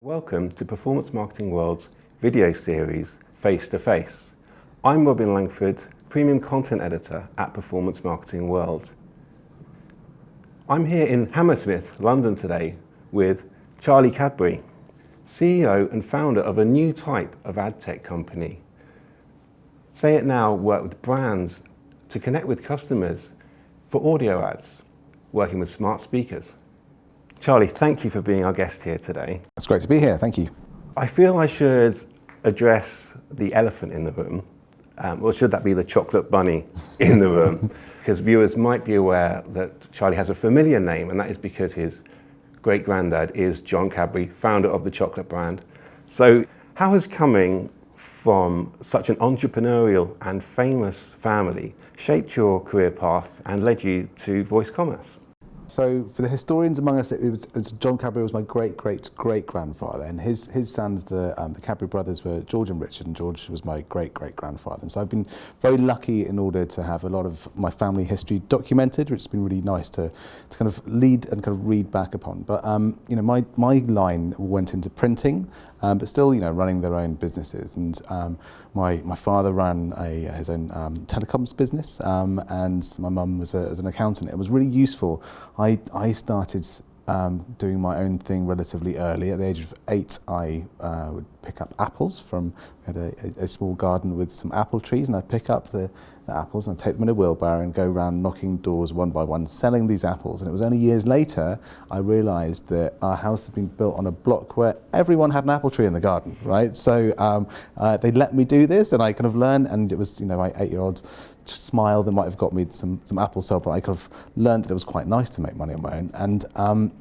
Welcome to Performance Marketing World's video series, Face to Face. I'm Robin Langford, Premium Content Editor at Performance Marketing World. I'm here in Hammersmith, London today with Charlie Cadbury, CEO and founder of a new type of ad tech company. Say It Now work with brands to connect with customers for audio ads, working with smart speakers. Charlie, thank you for being our guest here today. It's great to be here, thank you. I feel I should address the elephant in the room, or should that be the chocolate bunny in the room? Because viewers might be aware that Charlie has a familiar name, and that is because his great-granddad is John Cadbury, founder of the chocolate brand. So how has coming from such an entrepreneurial and famous family shaped your career path and led you to voice commerce? So for the historians among us, it was John Cadbury was my great-great-great-grandfather, and his sons, the Cadbury brothers, were George and Richard, and George was my great-great-grandfather. And so I've been very lucky in order to have a lot of my family history documented, which has been really nice to kind of lead and kind of read back upon. But you know, my line went into printing, but still, you know, running their own businesses. And my father ran his own telecoms business, and my mum was an accountant. It was really useful. I started doing my own thing relatively early. At the age of 8, I would pick up apples we had a small garden with some apple trees, and I'd pick up the apples and I'd take them in a wheelbarrow and go around knocking doors one by one, selling these apples. And it was only years later I realised that our house had been built on a block where everyone had an apple tree in the garden, right? So they let me do this, and I kind of learned, and it was, you know, my 8-year-old smile that might have got me some apples sold, but I kind of learned that it was quite nice to make money on my own. And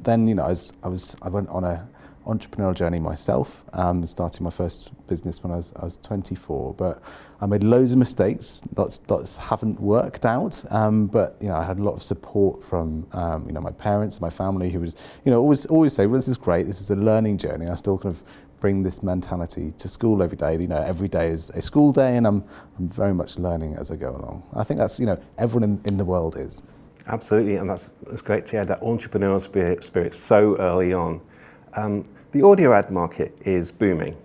then, you know, I went on a entrepreneurial journey myself, starting my first business when I was 24, but I made loads of mistakes. Lots haven't worked out, but you know, I had a lot of support from you know, my parents, my family, who was, you know, always say, well, this is great, this is a learning journey. I still kind of bring this mentality to school every day. You know, every day is a school day, and I'm very much learning as I go along. I think that's, you know, everyone in the world is. Absolutely, and that's great to hear that entrepreneurial spirit so early on. The audio ad market is booming,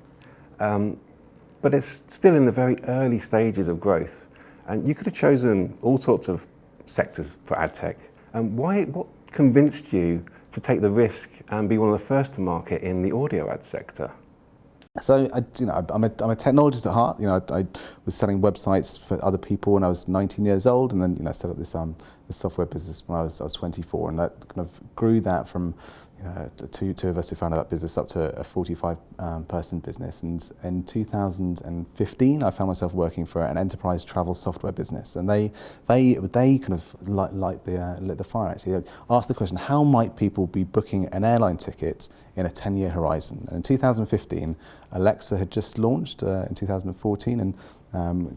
but it's still in the very early stages of growth. And you could have chosen all sorts of sectors for ad tech. What convinced you to take the risk and be one of the first to market in the audio ad sector? So, I'm a technologist at heart. You know, I was selling websites for other people when I was 19 years old, and then, you know, set up this software business when I was 24, and that kind of grew that from, you know, two of us who founded that business up to a 45 person business. And in 2015, I found myself working for an enterprise travel software business, and they kind of lit the fire. Actually, they asked the question: how might people be booking an airline ticket in a 10-year horizon? And in 2015, Alexa had just launched in 2014, and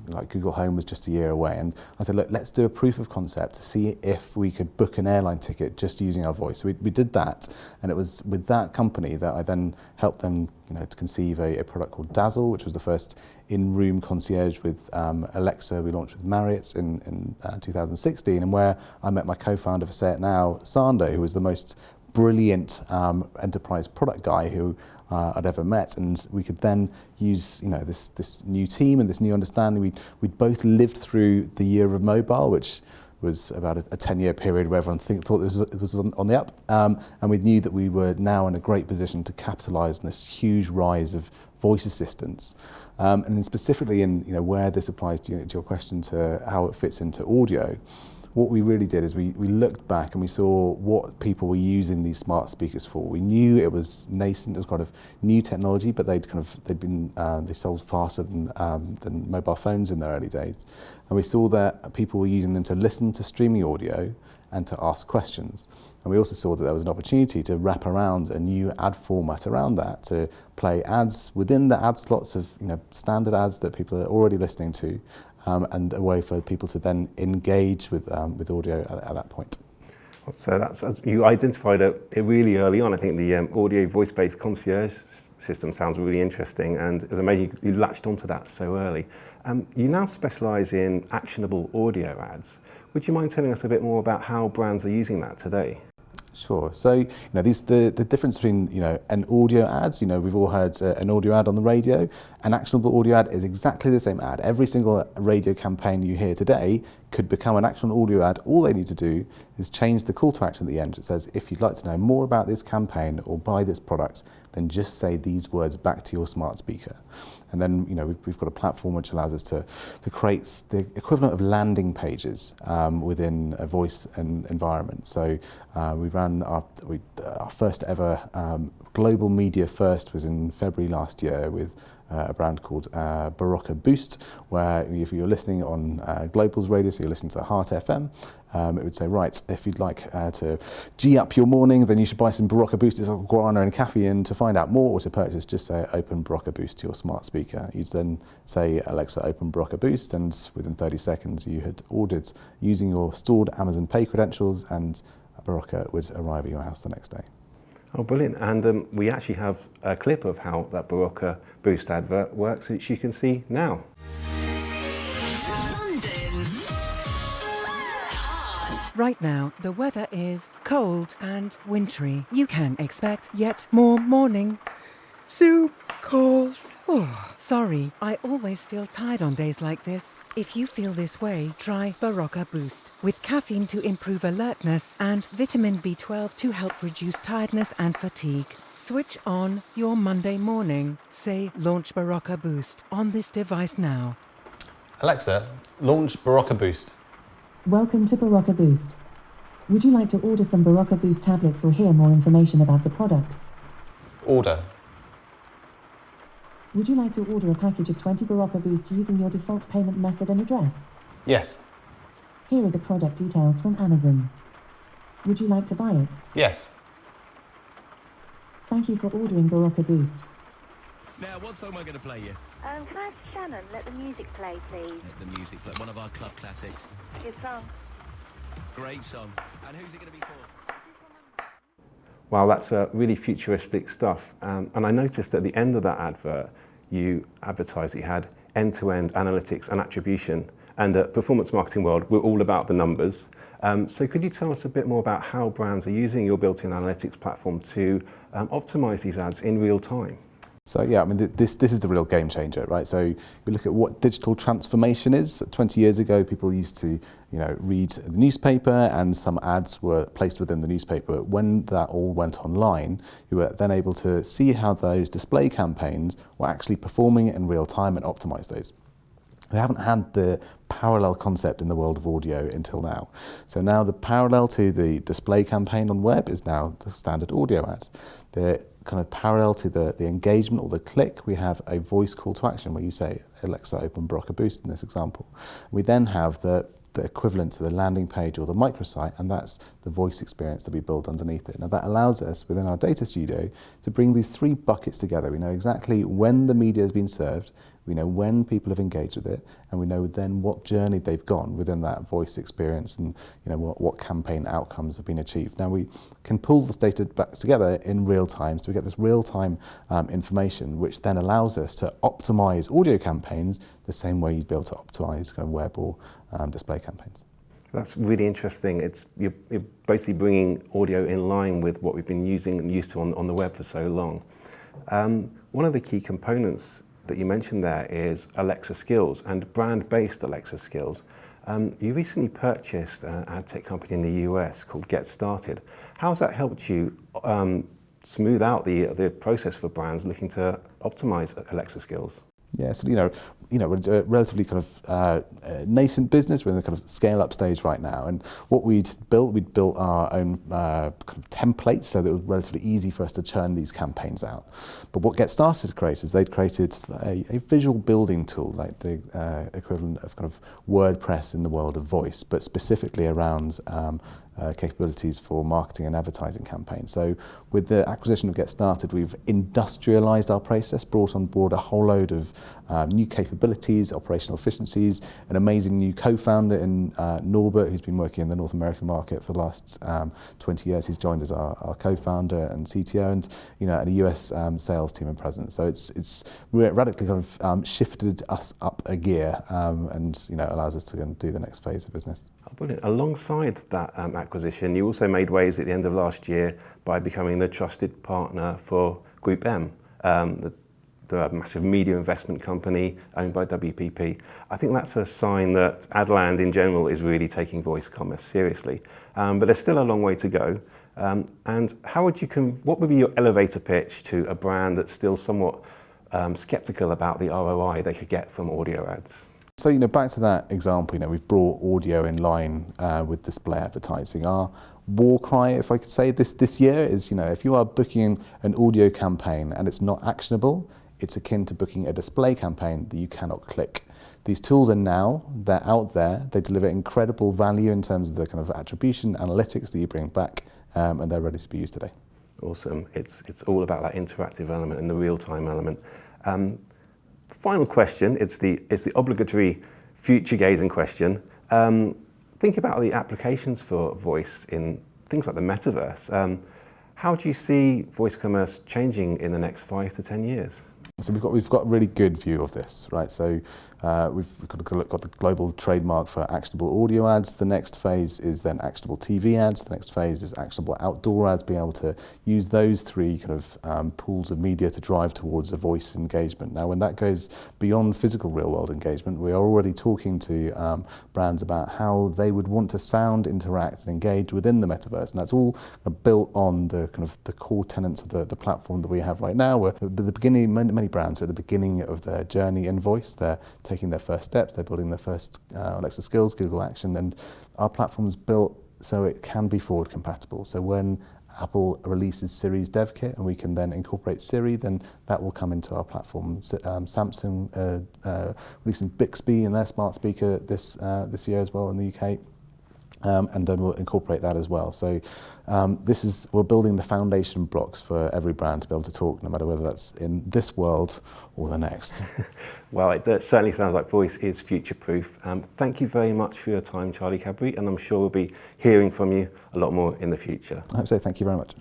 like Google Home was just a year away. And I said, look, let's do a proof of concept to see if we could book an airline ticket just using our voice. So we did that, and it was with that company that I then helped them, you know, to conceive a product called Dazzle, which was the first in-room concierge with Alexa. We launched with Marriott in 2016, and where I met my co-founder for Say It Now, Sando, who was the most brilliant enterprise product guy who I'd ever met. And we could then use, you know, this new team and this new understanding. We'd both lived through the year of mobile, which was about a 10-year period where everyone thought it was on the up, and we knew that we were now in a great position to capitalise on this huge rise of voice assistants, and then specifically in, you know, where this applies to your question to how it fits into audio. What we really did is we looked back and we saw what people were using these smart speakers for. We knew it was nascent, it was kind of new technology, but they sold faster than mobile phones in their early days. And we saw that people were using them to listen to streaming audio and to ask questions. And we also saw that there was an opportunity to wrap around a new ad format around that, to play ads within the ad slots of, you know, standard ads that people are already listening to, and a way for people to then engage with audio at that point. So you identified it really early on. I think the audio voice-based concierge system sounds really interesting, and it was amazing you latched onto that so early. You now specialise in actionable audio ads. Would you mind telling us a bit more about how brands are using that today? Sure. So, the difference between, an audio ad, we've all heard an audio ad on the radio. An actionable audio ad is exactly the same ad. Every single radio campaign you hear today could become an actionable audio ad. All they need to do is change the call to action at the end. It says, if you'd like to know more about this campaign or buy this product, then just say these words back to your smart speaker. And then, we've got a platform which allows us to create the equivalent of landing pages within a voice environment. So we ran our first ever global media first was in February last year with a brand called Barocca Boost, where if you're listening on Global's radio, so you're listening to Heart FM, it would say, right, if you'd like to G up your morning, then you should buy some Barocca Boost. It's like guarana and caffeine. To find out more or to purchase, just say open Barocca Boost to your smart speaker. You'd then say, Alexa, open Barocca Boost, and within 30 seconds you had ordered using your stored Amazon Pay credentials, and Barocca would arrive at your house the next day. Oh, brilliant. And we actually have a clip of how that Barocca Boost advert works, which you can see now. Right now, the weather is cold and wintry. You can expect yet more morning Zoom calls. Oh, sorry, I always feel tired on days like this. If you feel this way, try Barocca Boost. With caffeine to improve alertness and vitamin B12 to help reduce tiredness and fatigue. Switch on your Monday morning. Say launch Barocca Boost on this device now. Alexa, launch Barocca Boost. Welcome to Barocca Boost. Would you like to order some Barocca Boost tablets or hear more information about the product? Order. Would you like to order a package of 20 Barocca Boost using your default payment method and address? Yes. Here are the product details from Amazon. Would you like to buy it? Yes. Thank you for ordering Barocca Boost. Now, what song am I going to play you? Can I ask Shannon, let the music play, please? Let the music play. One of our club classics. Good song. Great song. And who's it going to be for? Wow, that's really futuristic stuff. And I noticed at the end of that advert, you advertised that you had end-to-end analytics and attribution. And at Performance Marketing World, we're all about the numbers. So could you tell us a bit more about how brands are using your built-in analytics platform to optimize these ads in real time? So yeah, I mean, this is the real game changer, right? So we look at what digital transformation is. 20 years ago, people used to, read the newspaper, and some ads were placed within the newspaper. When that all went online, you were then able to see how those display campaigns were actually performing in real time and optimize those. They haven't had the parallel concept in the world of audio until now. So now the parallel to the display campaign on web is now the standard audio ads. The kind of parallel to the engagement or the click, we have a voice call to action where you say, Alexa, open Barocca Boost in this example. We then have the equivalent to the landing page or the microsite, and that's the voice experience that we build underneath it. Now that allows us within our data studio to bring these three buckets together. We know exactly when the media has been served, we know when people have engaged with it, and we know then what journey they've gone within that voice experience, and what campaign outcomes have been achieved. Now we can pull this data back together in real time, so we get this real-time information, which then allows us to optimize audio campaigns the same way you'd be able to optimize kind of web or display campaigns. That's really interesting. You're basically bringing audio in line with what we've been using and used to on the web for so long. One of the key components that you mentioned there is Alexa skills and brand-based Alexa skills. You recently purchased an ad tech company in the US called Get Started. How has that helped you smooth out the process for brands looking to optimize Alexa skills? Yeah, so we're a relatively kind of nascent business. We're in the kind of scale-up stage right now, and what we'd built our own kind of templates so that it was relatively easy for us to churn these campaigns out. But what Get Started created is they'd created a visual building tool, like the equivalent of kind of WordPress in the world of voice, but specifically around capabilities for marketing and advertising campaigns. So with the acquisition of Get Started, we've industrialized our process, brought on board a whole load of new capabilities, operational efficiencies, an amazing new co-founder in Norbert, who's been working in the North American market for the last 20 years. He's joined as our co-founder and CTO, and and a US sales team and presence. So it's radically kind of shifted us up a gear, and allows us to go and do the next phase of business. Oh, brilliant. Alongside that acquisition, you also made waves at the end of last year by becoming the trusted partner for Group M, the massive media investment company owned by WPP. I think that's a sign that Adland in general is really taking voice commerce seriously. But there's still a long way to go. And what would be your elevator pitch to a brand that's still somewhat skeptical about the ROI they could get from audio ads? So, back to that example, we've brought audio in line with display advertising. Our war cry, if I could say this year, is, if you are booking an audio campaign and it's not actionable, it's akin to booking a display campaign that you cannot click. These tools they're out there, they deliver incredible value in terms of the kind of attribution, analytics that you bring back, and they're ready to be used today. Awesome. It's all about that interactive element and the real-time element. Final question, it's the obligatory future-gazing question. Think about the applications for voice in things like the metaverse. How do you see voice commerce changing in the next 5 to 10 years? So we've got a really good view of this, right? So we've got the global trademark for actionable audio ads. The next phase is then actionable TV ads. The next phase is actionable outdoor ads, being able to use those three kind of pools of media to drive towards a voice engagement. Now, when that goes beyond physical real-world engagement, we are already talking to brands about how they would want to sound, interact, and engage within the metaverse, and that's all built on the kind of the core tenets of the platform that we have right now. We're at the beginning, many brands are at the beginning of their journey in voice. They're taking their first steps, they're building their first Alexa skills, Google Action, and our platform is built so it can be forward compatible. So when Apple releases Siri's dev kit and we can then incorporate Siri, then that will come into our platform. Samsung releasing Bixby in their smart speaker this year as well in the UK. And then we'll incorporate that as well. So we're building the foundation blocks for every brand to be able to talk, no matter whether that's in this world or the next. Well, it certainly sounds like voice is future-proof. Thank you very much for your time, Charlie Cadbury, and I'm sure we'll be hearing from you a lot more in the future. I hope so. Thank you very much.